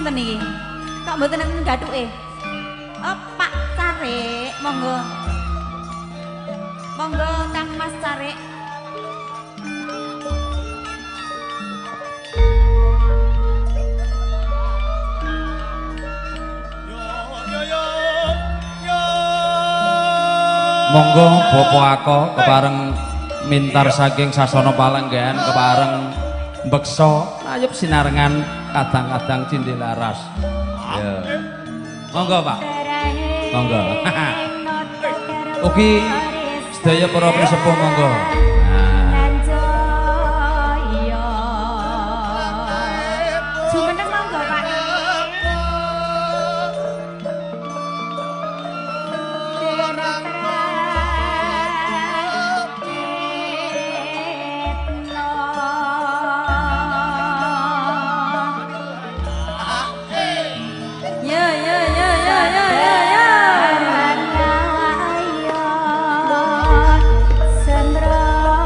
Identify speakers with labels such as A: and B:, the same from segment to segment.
A: sinten iki? Kok mboten enten gathuke? Oh, Pak Carik, monggo. Monggo Kang Mas Carik.
B: Monggo Bapak Ako kepareng mintar saking Sasana Palenggan kepareng beksa ayub sinarengan kadang-kadang Cindilaras. Ya. Monggo Pak. Monggo. Ugi sedaya para sepuh monggo.
A: Sendra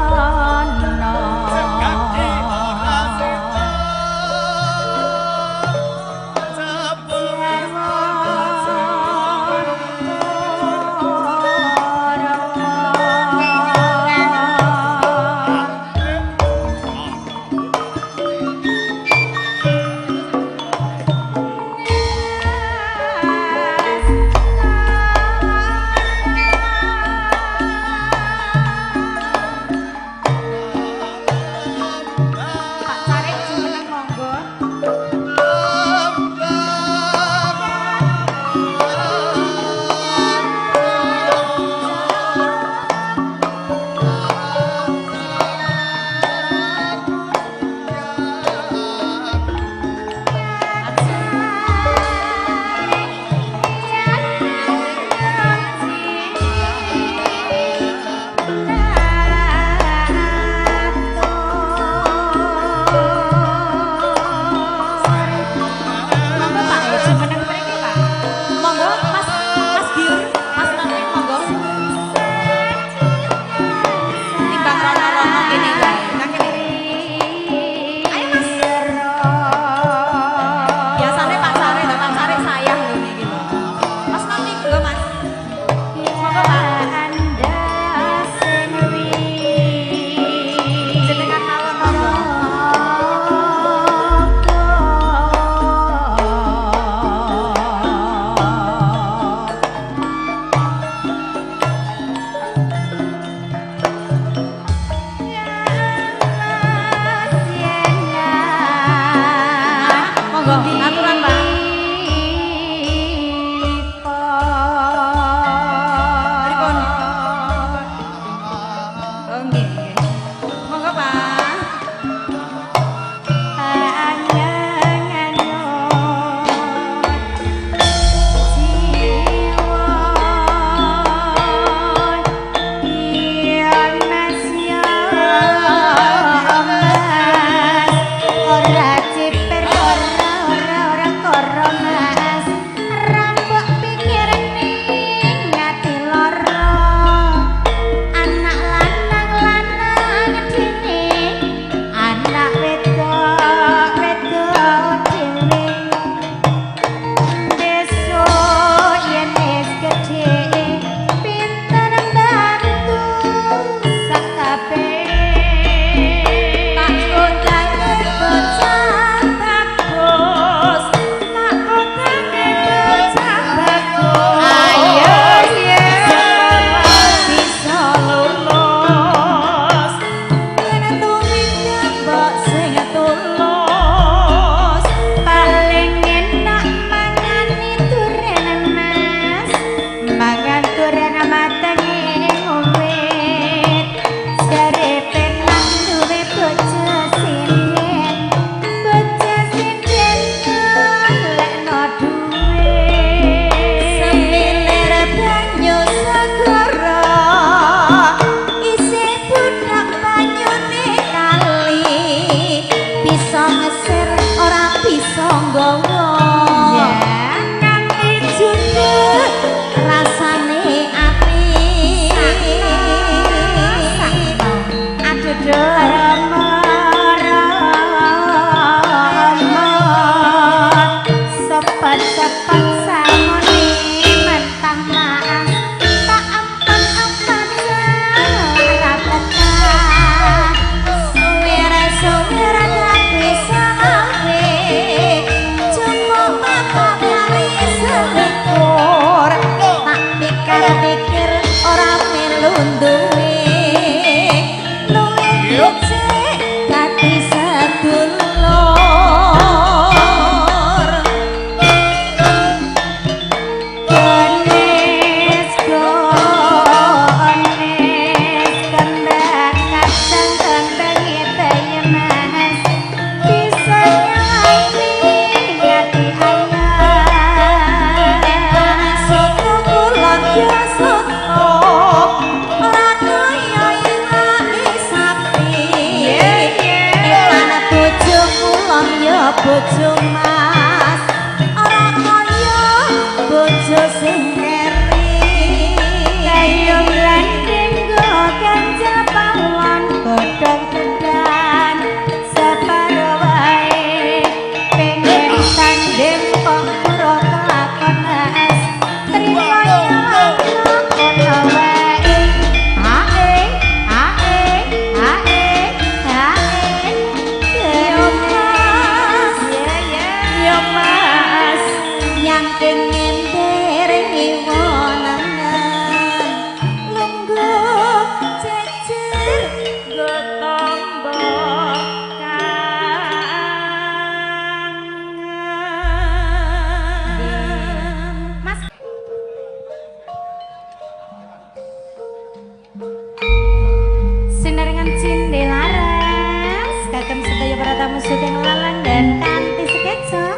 A: para tamu Sugeng Lalang dan Kanti Sketsa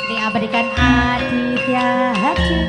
A: diabadikan Aditya Hadi.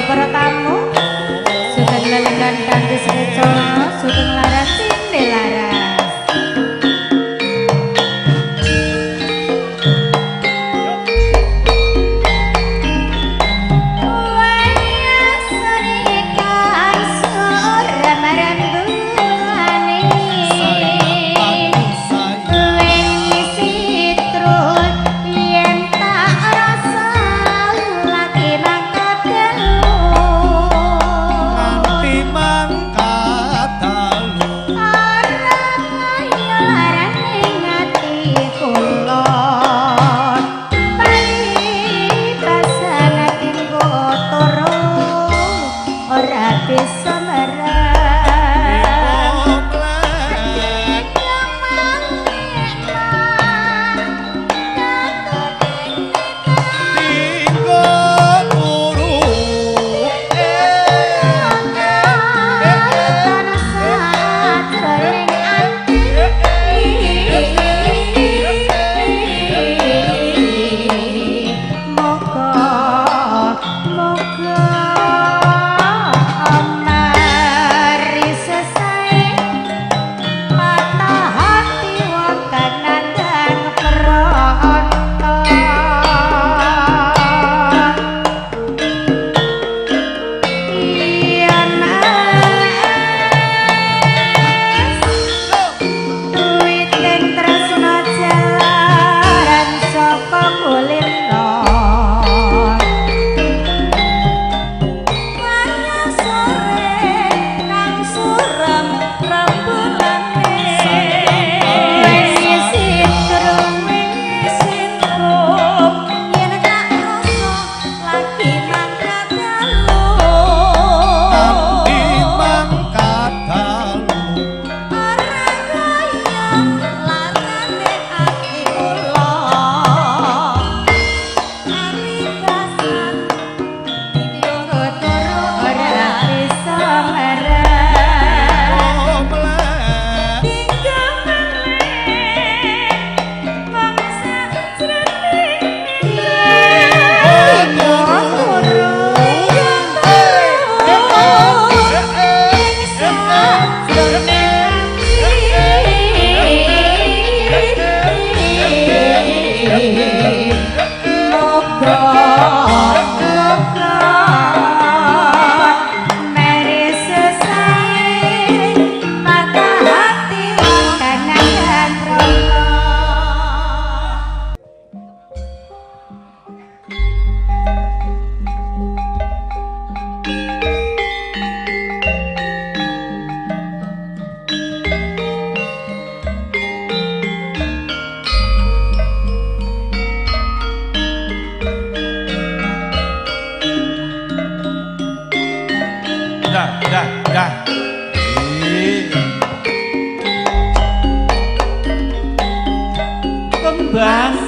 A: Para tamu Sugeng Lalang dan Kanti Sketsa Sugeng Laras Sinde Laras Waya serikan sore marandulane Wengi sitrun yen tak rasa lagi mangkat
C: mangkat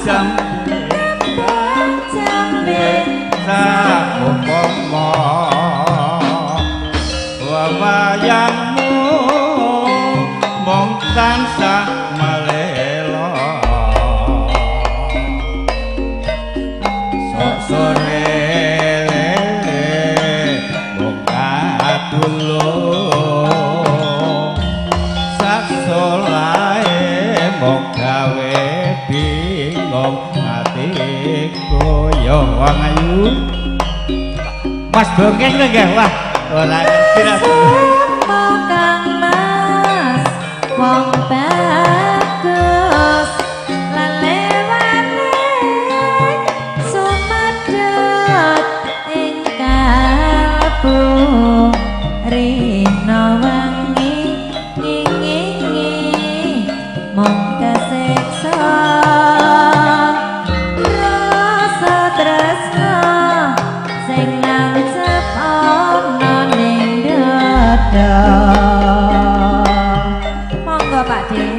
A: jambe
C: saupama wayangmu mung tansah melela sok sore mung katulung sak solae mung gawe bingung atiku yo wong ayu Mas Bongkeng lho nggih wah ora ngerti ra
A: Kang Mas wong bagus lelewane sumadot ing kalbu rina wengi ngingi mung kaseksa rasa tresna sing nancep ana ning dada monggo Pak De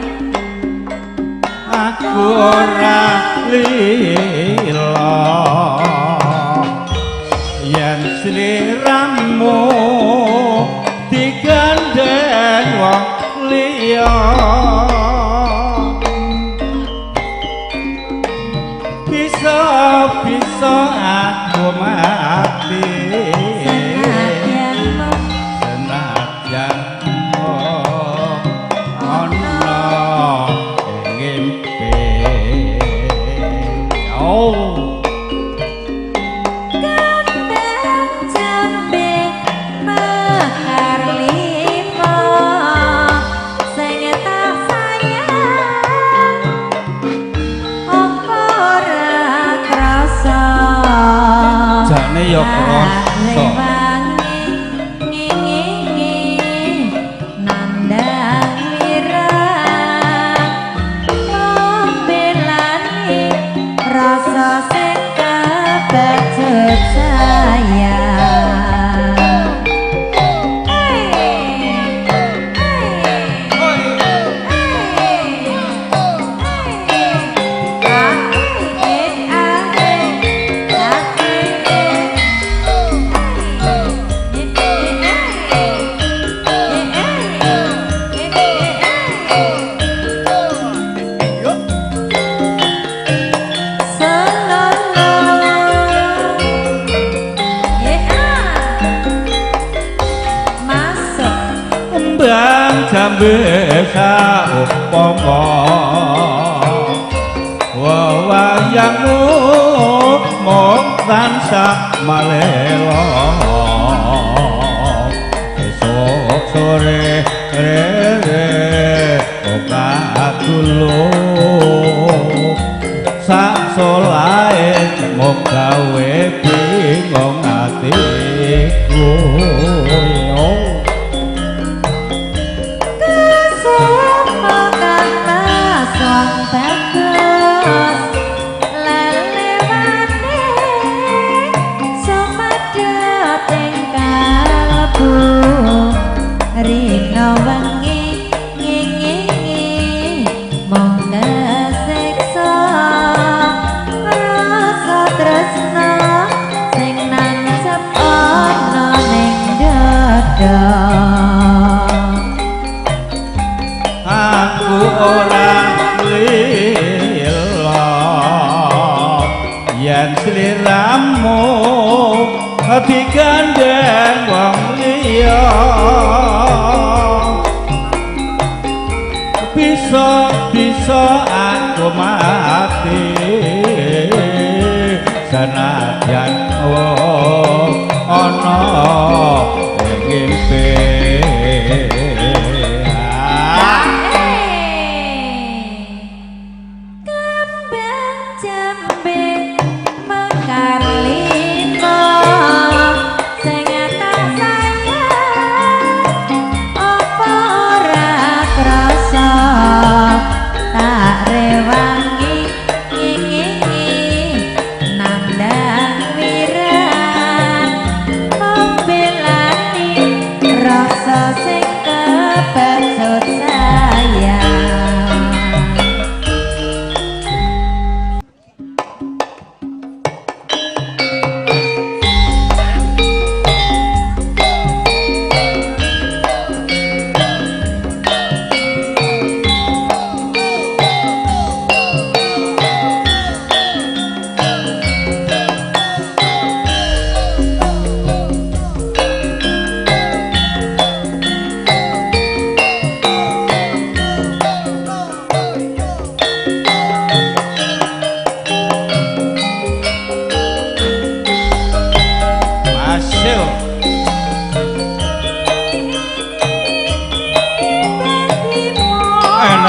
C: aku ora lila yen sliramu digandeng wong liya bisa aku mati senajan ana ngimpi oh
A: kandang jambe mekar lima sing tak sayang apa ora krasa
C: jane ya krasa
A: rasa sing kebacut sayang
C: jambe saupama wayangmu mung tansah melela esuk sore ora tulung sak solae mung gawe bingung atiku
A: bagus lelewane sumadot ing kalbu rina wengi ngingi mung kaseksa rasa tresna sing nancep ana ning dada
C: aku ora lila yen sliramu digandeng wong liya bisa aku mati senajan ana ngimpi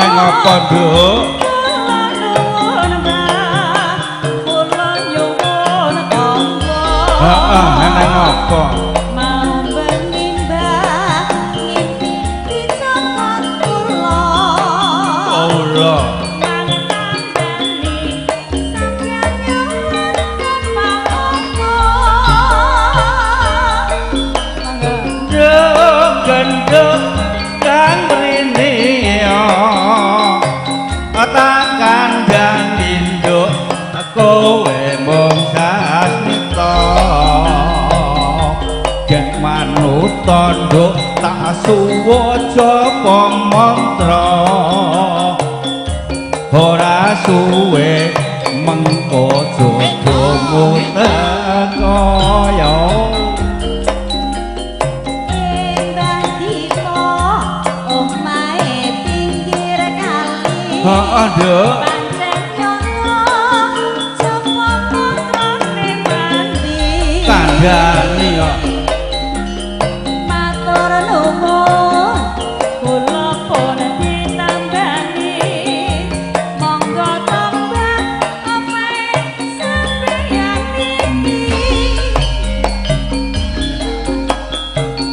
C: Neng apa nduk? Heeh, neng apa?
A: Mau menimbang ngimpi dicokot kula.
C: Kula. Genduk kang mrene takkan dandinduk kowe mung sasmita yen manut tanduk tak suwaca mantra ora suwe mengko jodohmu teko ya Nduk kandhani kok
A: matur nuwun kula pun ditambani monggo tombak omahe sampeyan iki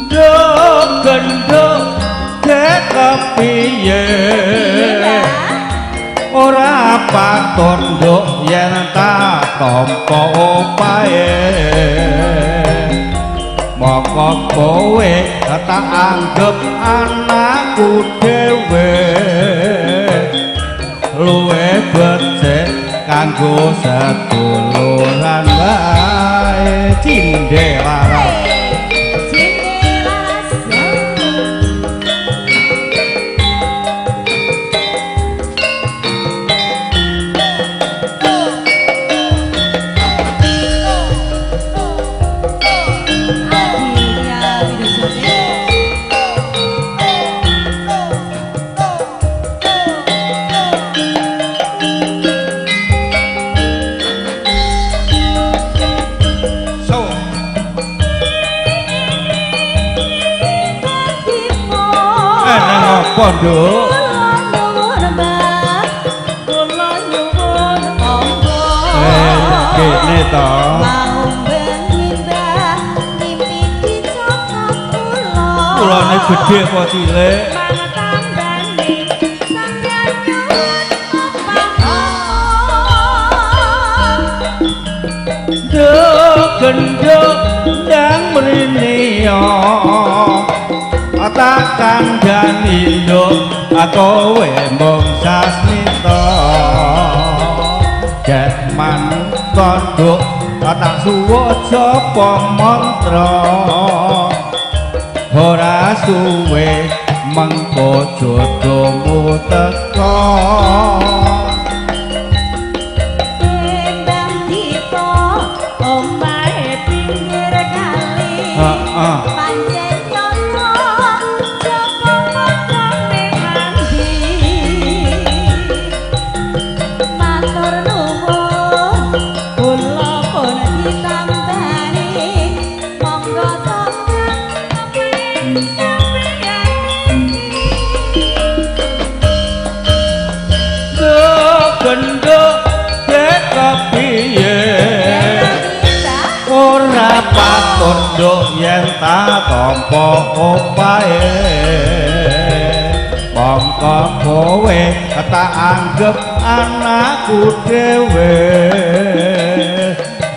C: nduk genduk dek kepiye ora patut nduk yen tak tampa opahe moko kowe tak anggep anakku dhewe luwe becik kanggo seduluran wae cindelara apa nduk kene to kulane gedhe apa cilik nduk genduk ndang mrene takkan dandinduk kowe mung sasmita yen manut tanduk tak suwaca mantra ora suwe mengko jodohmu teko
A: tembang dito omahe pinggir kali pancen
C: genduk dek kepiye ora patut nduk yen tak tampa opahe mongko kowe tak anggep anakku dhewe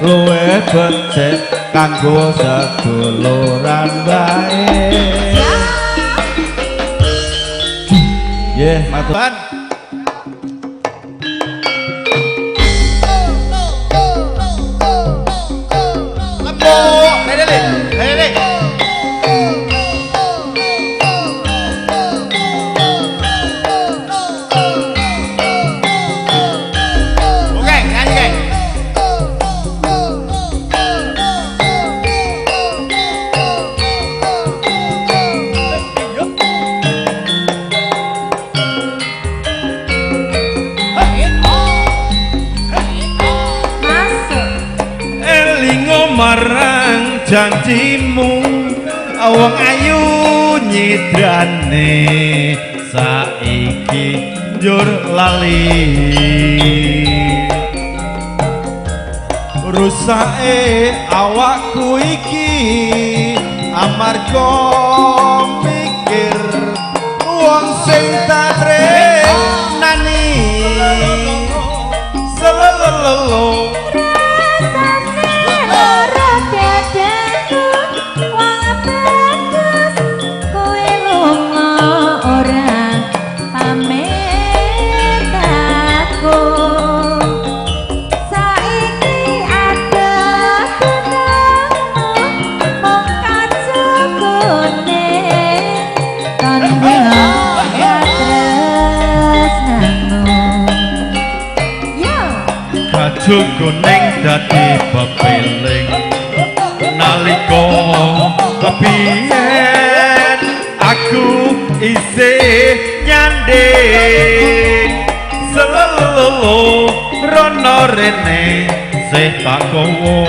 C: luwe becik kanggo seduluran wae nggih matur janjimu wong ayu nyidrane saiki banjur lali rusake awakku iki amarga mikir wong sing tak tresnani selelo kuning dadi pepeling nalika kebiyen aku isih nyanding selelo rono rene sih tak kowo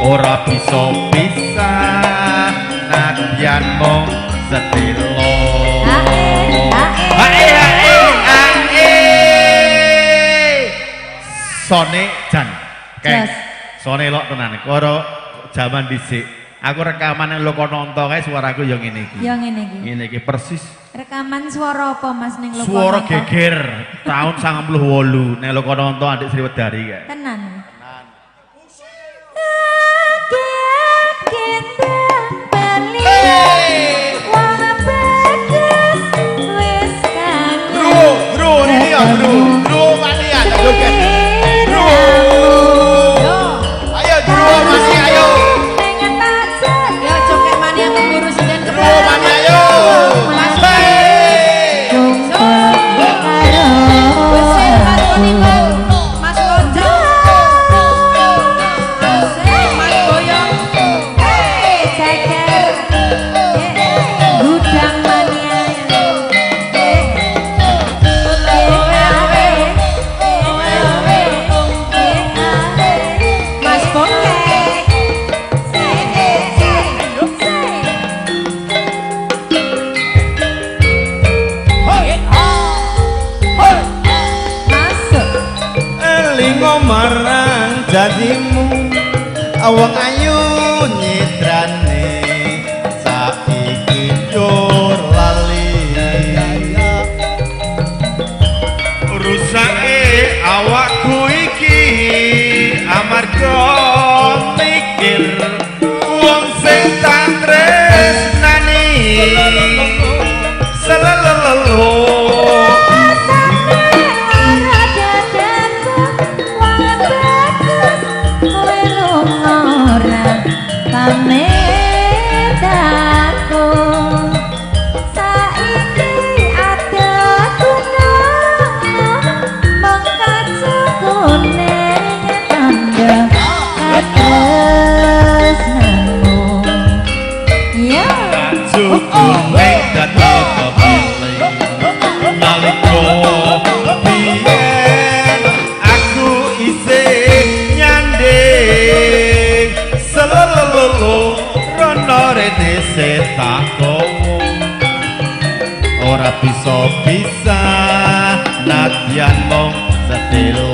C: ora bisa pisah nadyan mong sedelo Sone jan, kayak Sone lok tenan. Koro zaman dhisik, aku rekaman yang lo nonton kayak suaraku yang ini.
A: Yang ini.
C: Ini persis.
A: Rekaman suara apa mas neng lo?
C: Suara geger tahun 98 neng lo nonton adik Sriwedari kayak.
A: Tenan. Bro, ini ya bro mania, jadimu awang ayu nyidrane saiki tur lali rusake awakku iki amarga mikir wong sing tak tresnani selelo ora bisa nadyan mong sedelo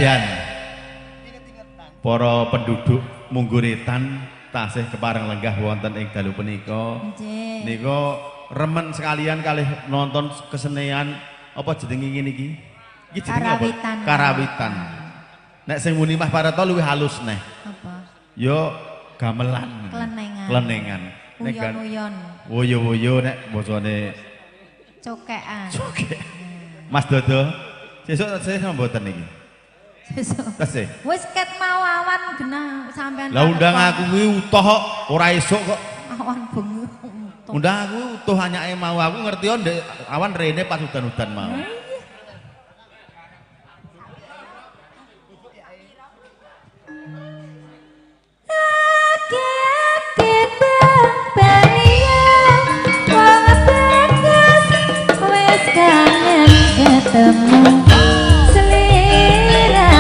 A: jan para penduduk Mungguritan tasih kepareng lenggah wonten ing dalu punika nika remen sekalian kalih nonton kesenian apa jenenge ngene iki jenenge apa karawitan nek sing muni Mas Parato luwih halus neh apa yo gamelan klenengan uyon-uyon
C: woyo-woyo nek bosone
A: cokekan
C: Mas Dodo sesuk saya mboten iki sesuk wis
A: ket mau awan genah sampean
C: lah undang aku kuwi utuh kok ora esuk kok
A: awan bengi
C: undang aku utuh anyake mau aku ngerti ndek awan rene pas udan-udan mau
A: ketemu seliramu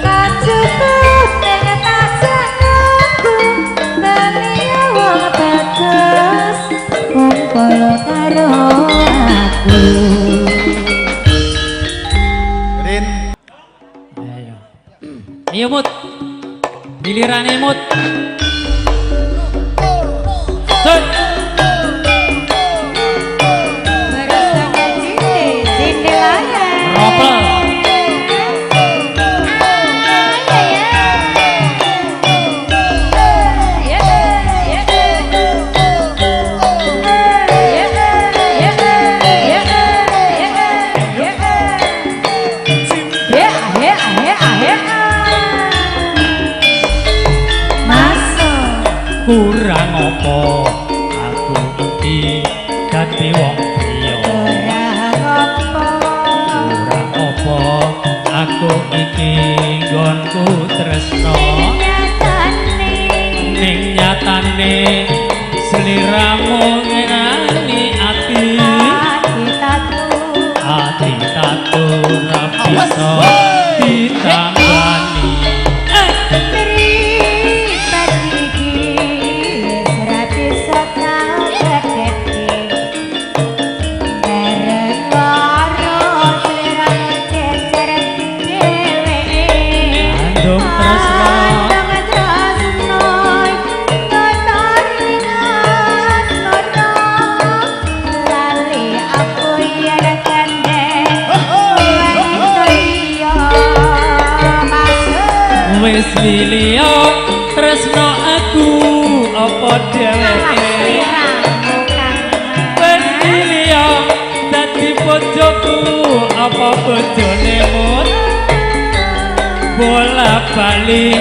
A: tak cukup dengan tak senangku beliau
B: Giliran imut. Set. Ropel. Kurang apa aku iki dadi wong priya. Kurang apa aku iki nggonku tresno. Ning nyatane sliramu ngenani ati. Ati tatu ra bisa ditambani. Wis miliyo tresno aku apa dheweke. Wis miliyo dadi bojoku apa bojone mut. Bola bali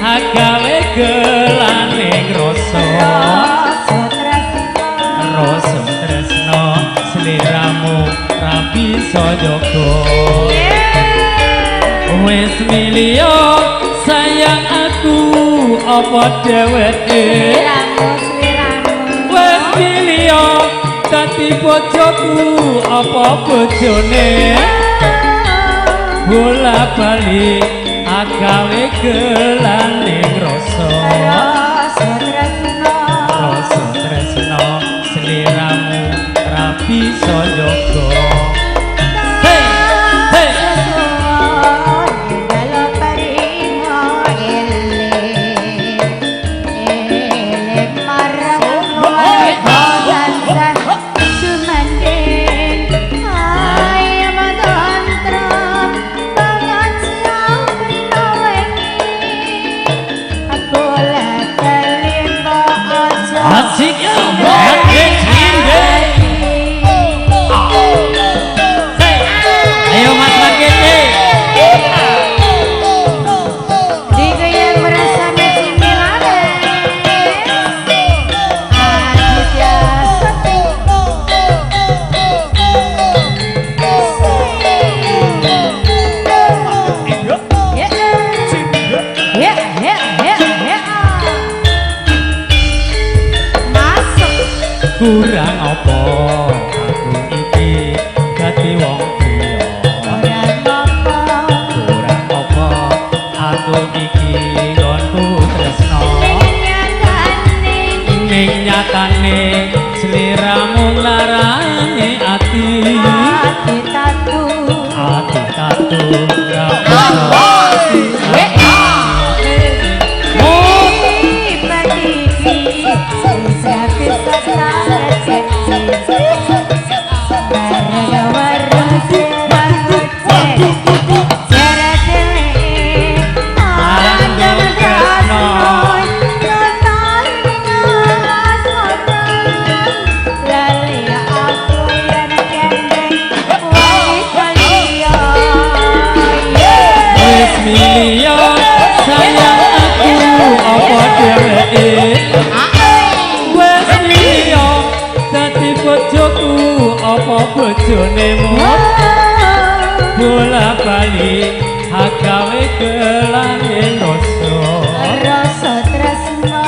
B: agawe gelane rasa. Rasa tresno sliramu ra bisa jaga. Wis miliyo sayang aku apa dheweke. Wes miliyo dadi bojoku apa bojone. Bola bali agawe gelane rasa. Rasa tresno sliramu ra bisa jaga. Asik ya, ayo Mas Magete.
D: Jika yang merasa mencintainya, Aditya Sepi.
B: Kurang apa aku iki dadi wong priya. Kurang apa aku iki nggonku tresno. Ning nyatane sliramu larane ati. Ati tatu ra bisa. Miliyo sayang aku apa dheweke. Wes miliyo dadi bojoku apa bojone mut. Bola bali agawe gelane rasa. Rasa tresno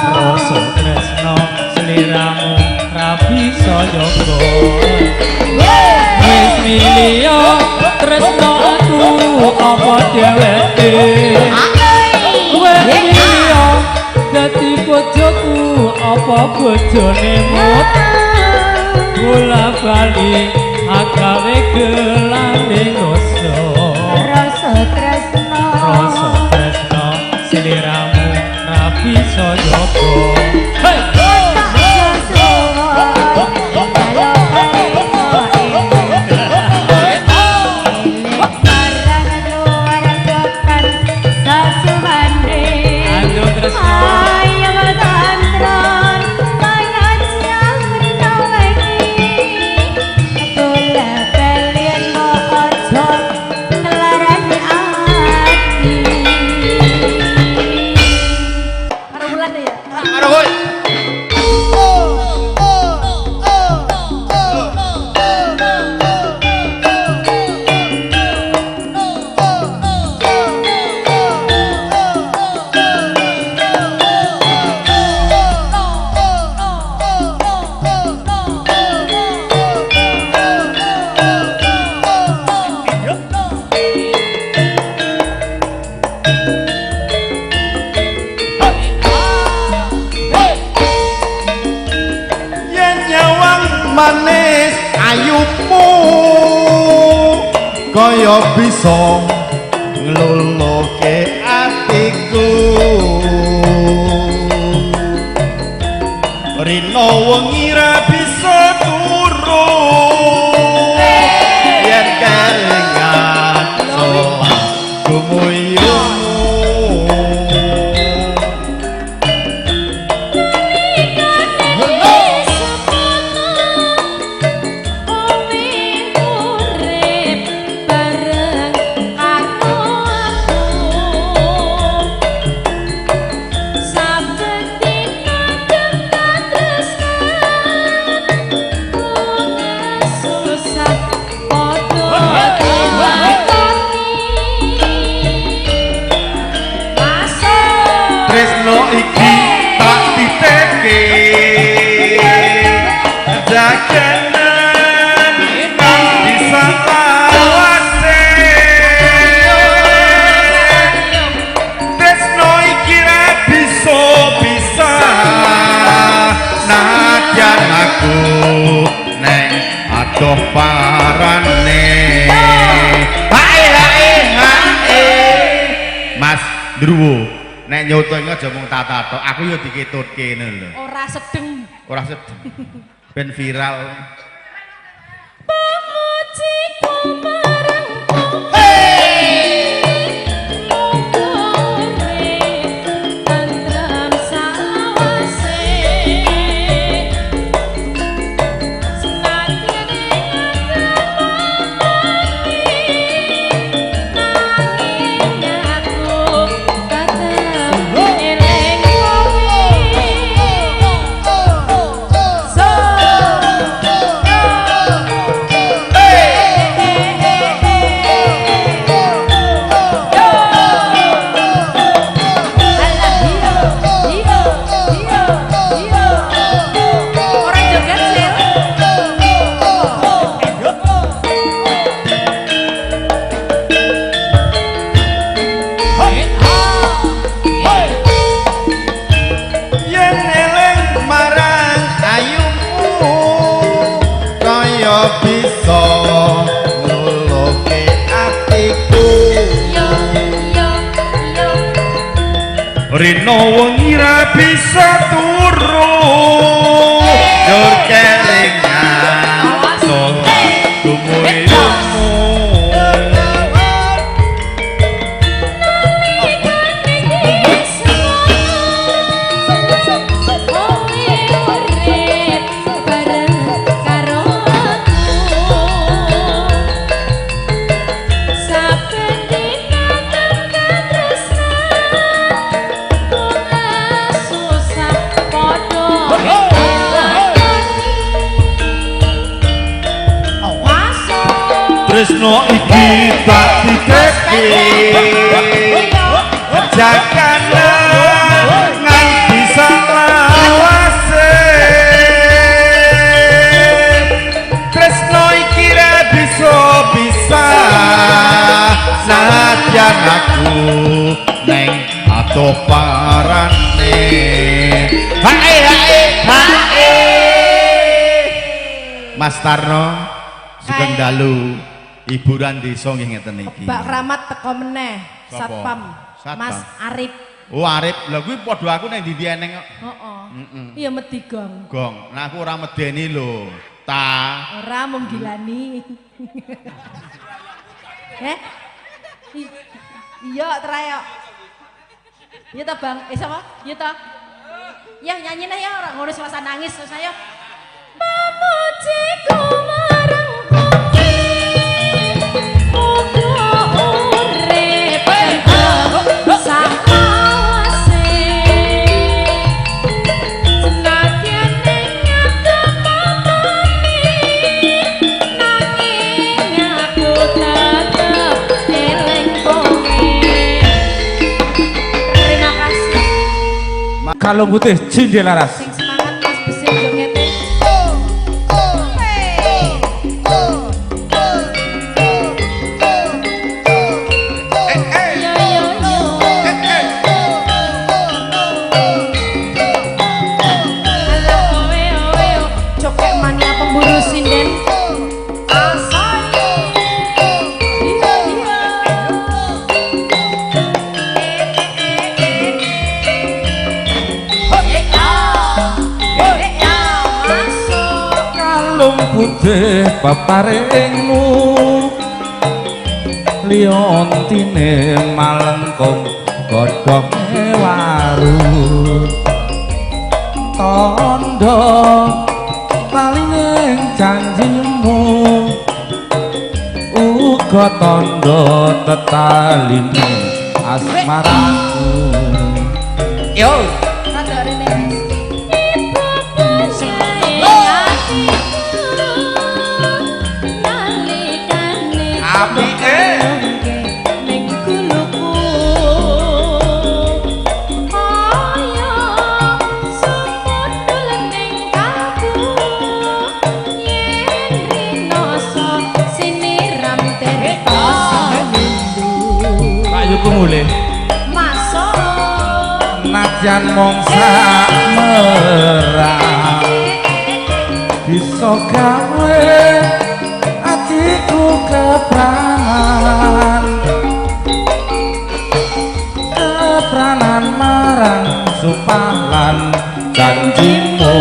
B: sliramu ra bisa jaga. Wes miliyo tresno aku apa dheweke. Wes miliyo dadi bojoku apa bojone mut. Bola bali agawe gelane rasa. Rasa tresno sliramu bisa jaga. Hei!
C: Manis ayumu kaya bisa ngluluke atiku rino wengi ra bisa turu yen kelingan gumuyumu Tresno iki tak diteke jaganan kang bisa lawase Tresno iki ra bisa nadyan aku neng adoh parane hae Mas Druwo nek nyoto iki aja mung tata tok, aku yo diketutke ngono lho.
D: Ora sedeng.
C: Ora sedeng. Ben viral.
D: Pemujiku marangku. Tentrem sawase. Senadyan bisa ngluluke atiku rino wengi ra bisa turu dur kelingan solat gumuyumu Tresno iki tak diteke jaganan nganti salawase Tresno iki ra bisa nadyan aku neng adoh parane hae Mas Tarno sugeng dalu hiburan desa nggih ngeten iki. Mbak Kramat teko meneh,
C: Sapa?
D: Satpam.
C: Satpam.
D: Mas Arif
A: Oh arep. Lah kuwi padha aku nang ndi eneng kok.
E: Heeh. Iya medi gong.
A: Gong. Nah aku ora medeni lho. Ta.
E: Ora mung gilani. Iya trayo. Iya ta Bang. Sapa? Iya ta. Ya nyanyi nah ya ora ngono suasana nangis terus ayo. Memujiku marang Gusti. Muga urip sakawase. Senadyan ning ngadepane nanging aku tetep eling kowe. Terima kasih.
B: Kalung putih Cindil Laras.
E: Sing semangat Mas Besil jongete. Cokek mania pemburu sinden.
B: Kalung putih peparingmu liontine malengkung godhong waru tondo paling janjimu uga tondo tetaline asmaraku yo
E: Rada rene.
B: apike
E: ning guluku ayo sumundul ning kalbu yen rinoso siniram terta windu
B: ayuku mulih
E: masuk
B: najan mongsa merah bisa gawe atiku kepranan marang supalan janjimu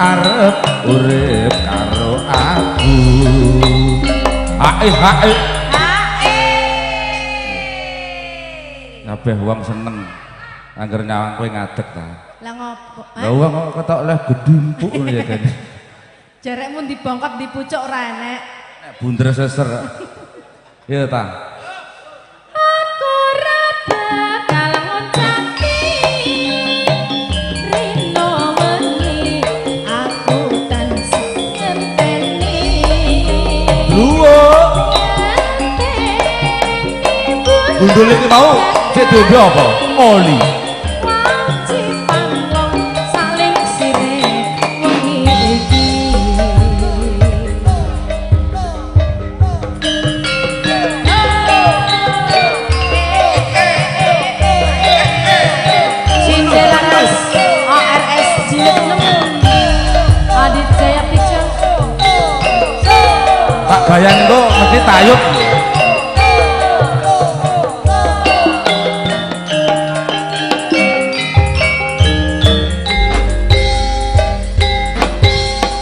B: arep urip karo aku hae kabeh wong seneng angger nyawang kowe ngadeg ta
E: lah ngopo
B: lha wong kok ketok leh gedimpuk ngono ya kan
E: jarekmu dibongkot di pucuk ora enek
B: bunder seser iya ta
E: aku ora bakal ngoncaki rino meni aku tansah ngenteni
B: luwo gundul iki mau cek dhewe apa oli
E: wajib panggung saling sirih wengi iki Cindelas ARS Jilid 6 Aditya Picture
B: tak bayang kok mesti tayub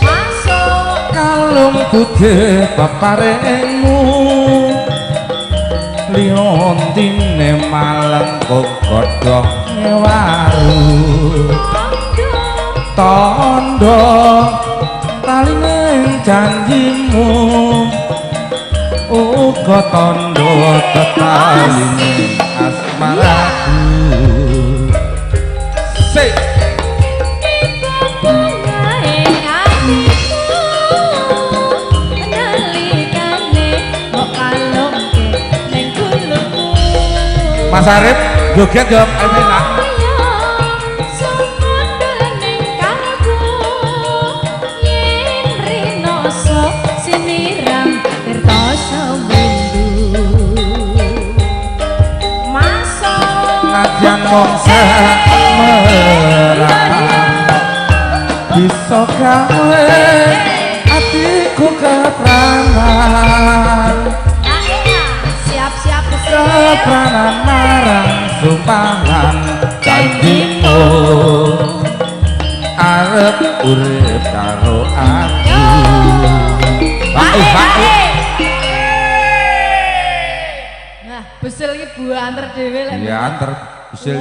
E: masuk
B: kalung putih peparingmu liontine malengkung godhong waru tondo taline janjimu uga tondo tetaline asmaraku sik Mas Arif joget yo enak najan mongsa merah bisa gawe atiku kepranan
E: siap-siap
B: kepranan marang pangan janjimu arep urip karo aku.
E: Nah, besil iki buanter dhewe lek.
B: Iya anter besil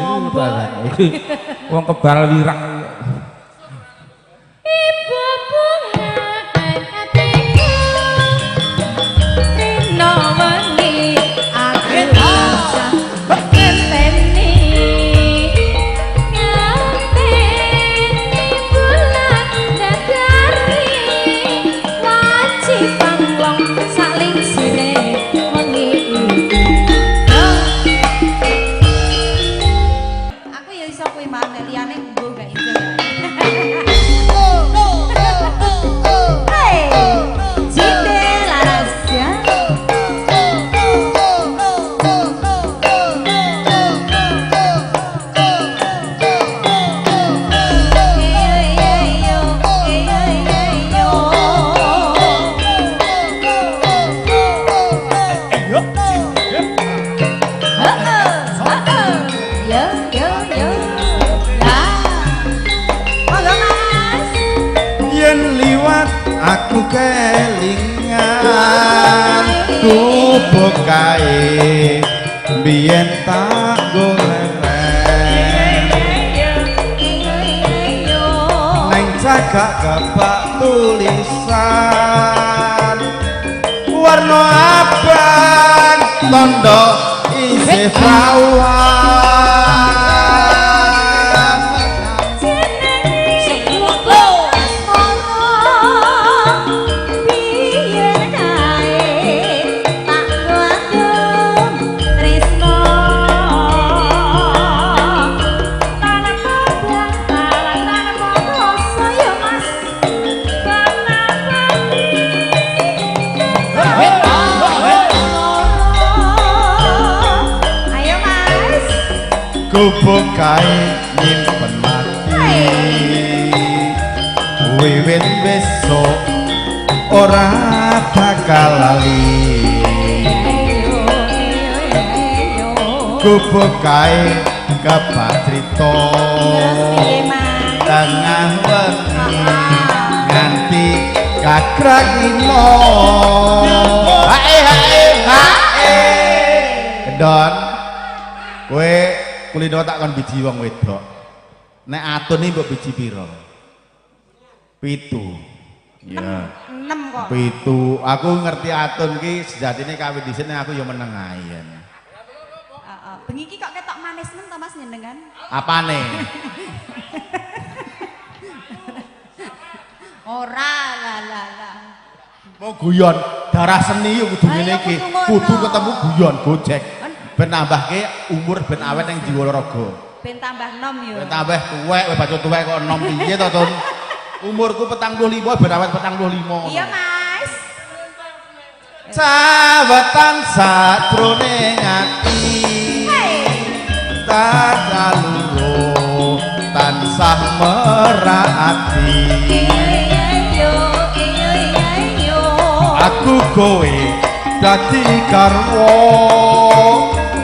B: iki wong kebal wirang.
E: Ibu bunga hatiku rino wengi aku bisa ngenteni bulan dadari wajib wong saling sire wengi iki. Aku ya iso kuwi maneh liyane nggo gak iso.
D: Aku kelingan tubuh kae biyen tak golek neng cagak kebak tulisan warna abang tondo isih perawan Kubuk kae nyimpen mati wiwit besok ora bakal lali kubuk kae kepatrito tengah wengi nganti kakrang ino hae kedon kowe kulino tak kon biji wong wedok. Nek atun iki mbok biji pira? 7. Iya.
E: 6 kok.
D: 7. Aku ngerti atun ki sejatine kawit dhisik aku ya meneng ae.
E: Heeh. Bengi iki kok ketok manis men to Mas njenengan?
D: Apane?
E: Ora lah.
D: Mau guyon, darah seni yo kudu ngene iki. Kudu ketemu guyon gojek. Ben nambahke umur ben awet ning jiwa raga.
E: Ben tambah nom yo.
D: Ben tambah tuwek, wis bacot tuwek kok enom piye to, Tun? Umurku 45 ben awet 45.
E: Iya, Mas.
D: Sawetan sakroning ati. Takaluro tansah merati. Aku kowe dadi garwa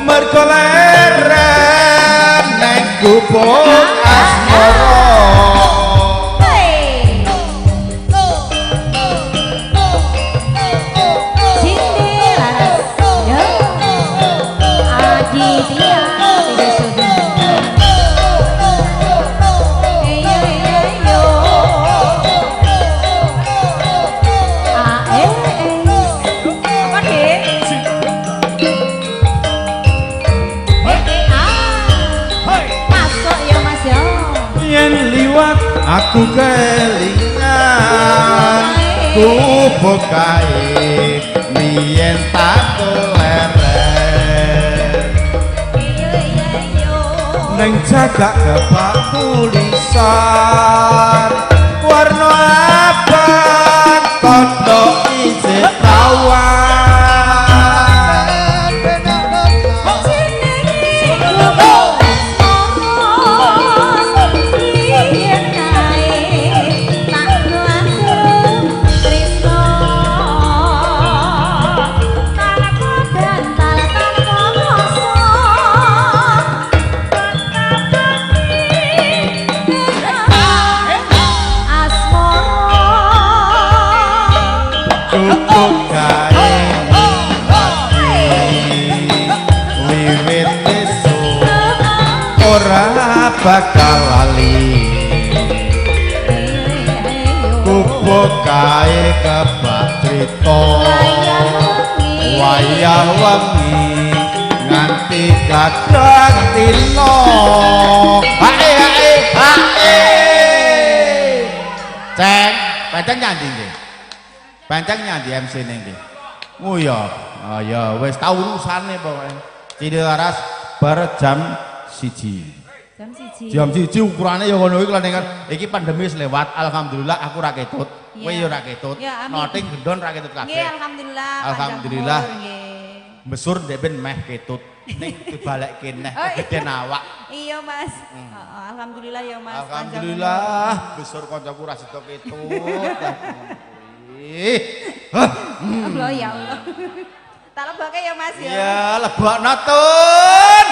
D: mergo leren neng gubuk asmara aku kelingan kubuk kae mien tak leren neng jagak kebak tulisan warna abang tondo isih perawan bakal lali kubuk kae kebak crita wayah wengi nganti kadang dina hae ceng pancen nyandi nggih pancen nyandi MC ne nggih oh ya ya wis tau urusane pokoke Ciri Laras bar jam 1 jam 1 ukurane ya ngono iki kan iki pandemi wis lewat alhamdulillah aku ra ketut kowe ya ra ketut noting gendon ra ketut kabeh
E: nggih
D: alhamdulillah mesur ndek ben meh ketut ning dibalekke neh kegeden awak
E: iya Mas alhamdulillah ya Mas
D: alhamdulillah besur kancaku ra sida ketut
E: Allah ya Allah tak lebake ya Mas ya
D: ya lebokno tun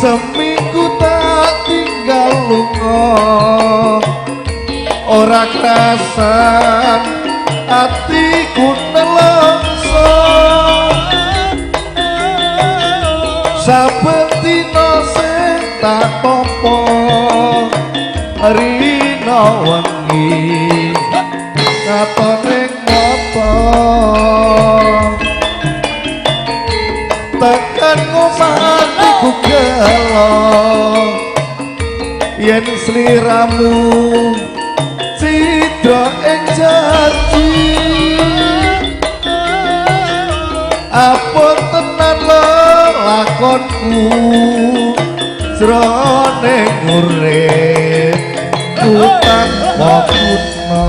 D: seminggu tak tinggal lunga ora kerasan atiku nelongso saben dina sing tak tampa rina wengi katone motor tekan ngomah iku gelo yen sliramu cidra ing janji apa tenan lakonku jroning urip ku tanpa guna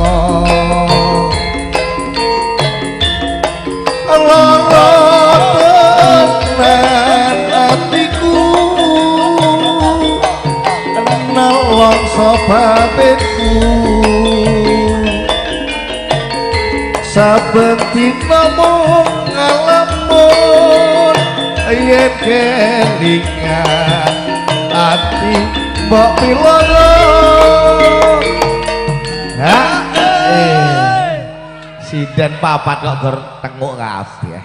D: sobatku saben dina mung ngalamun yen kelingan ati mbok piloro sidan papat kok ger tenguk kabeh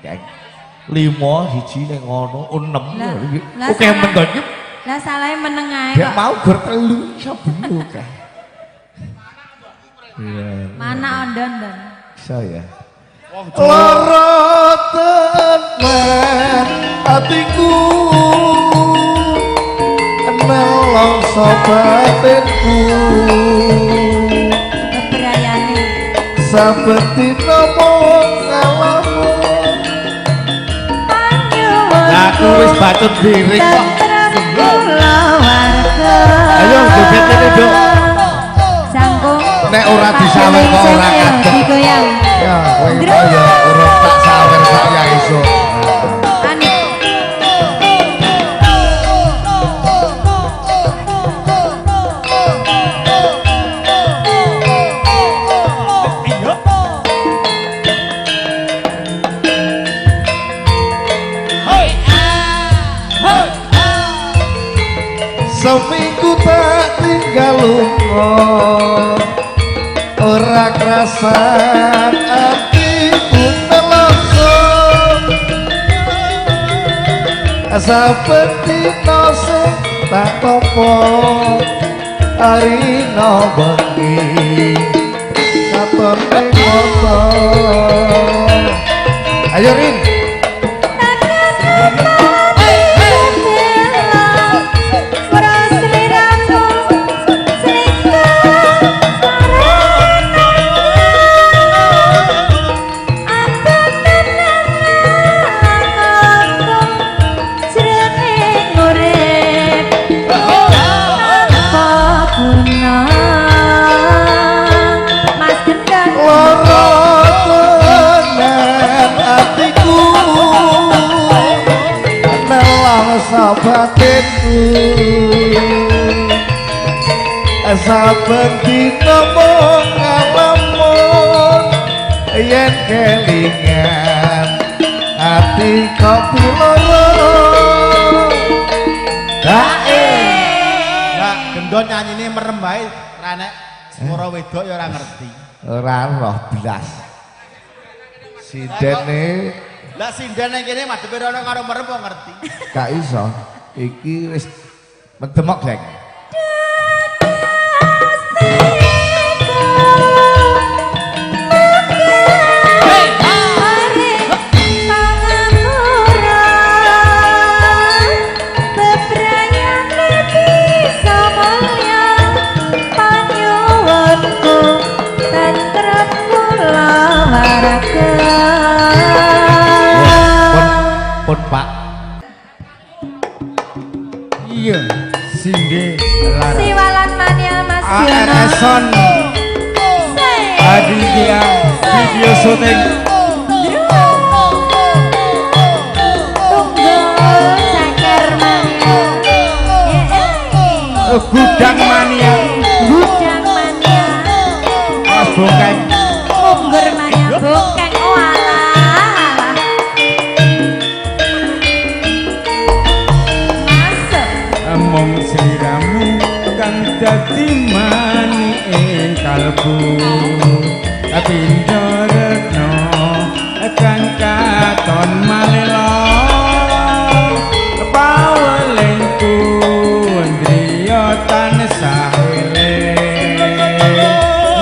D: geng 5 1 ning ngono 6 oke mendon iki
E: lah salahe meneng ae
D: kok mau ger 3 iso bener kae
E: mana ondon-ondon
D: iso ya lara tenan atiku nelongso batinku
E: kebrayane
D: saben dina mung ngalamun aku wis bacut diri kok ayo joget ini dong
E: sangkung
D: nek ora disawer kok ora kadek
E: digoyang
D: ya kowe ya ora tak sawer sak ya iso seminggu tak tinggal lunga ora kerasan atiku nelongso saben dina sing tak tampa arina bengi katon ing motor ayo Rin saben dina mung ngalamun yen kelingan ati kopi loro dae lah gendon nyanyine merem bae ranek swara wedok ya ora ngerti ora roh blas sindene lah sindene kene madhepe rono karo merem kok ngerti gak iso iki wis medemok lek pun Pak iya sinde lara
E: Siwalan mania Mas Yono
D: Eson Aditya video syuting
E: Tunggu Caker mania
D: gudang mania
E: Gudang mania
D: Mas Bokeng
E: Munggur mania Bokeng oh alah Masuk
B: mung sliramu kang dadi mani ing kalbu pindha retno kang katon malela pawelengku ndriya tansah eling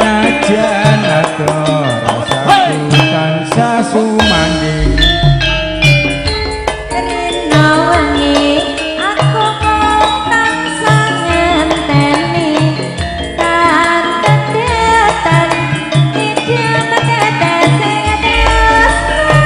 B: najan ado rasaku tansah sumanding
E: Rina wengi aku mung tansah ngenteni tan tetetan iki metetes sing tresno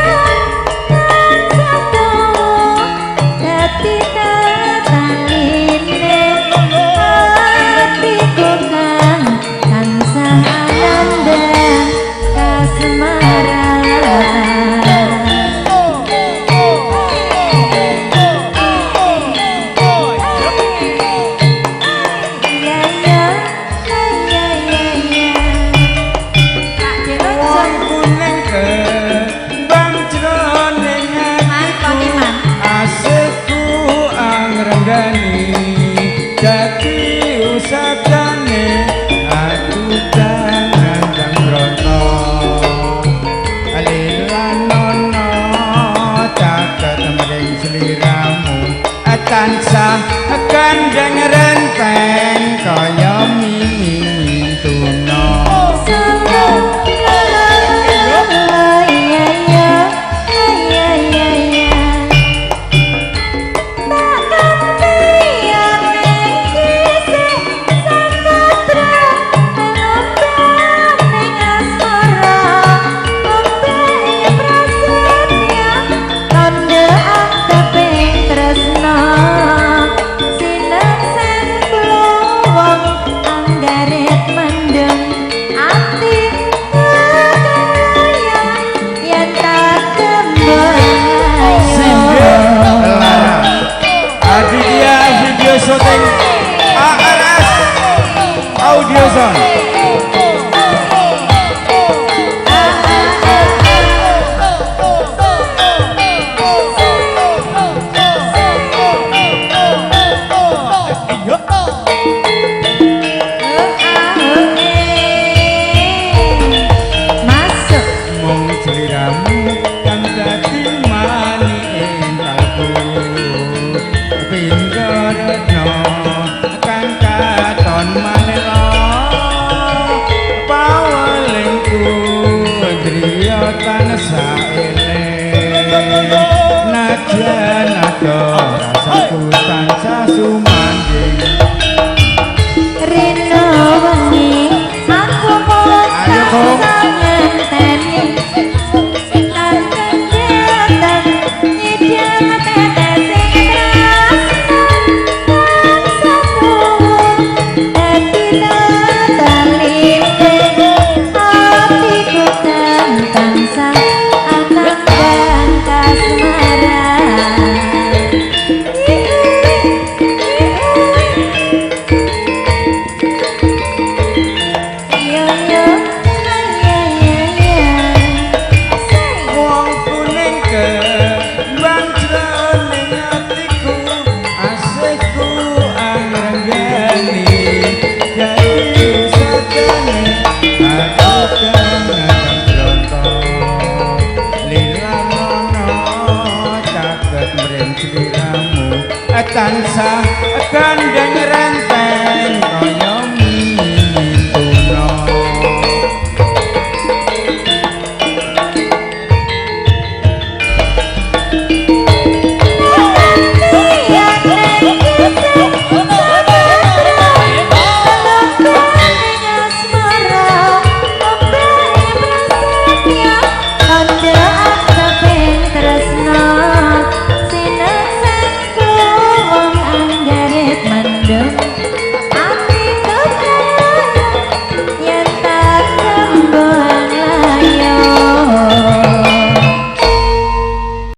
B: tansah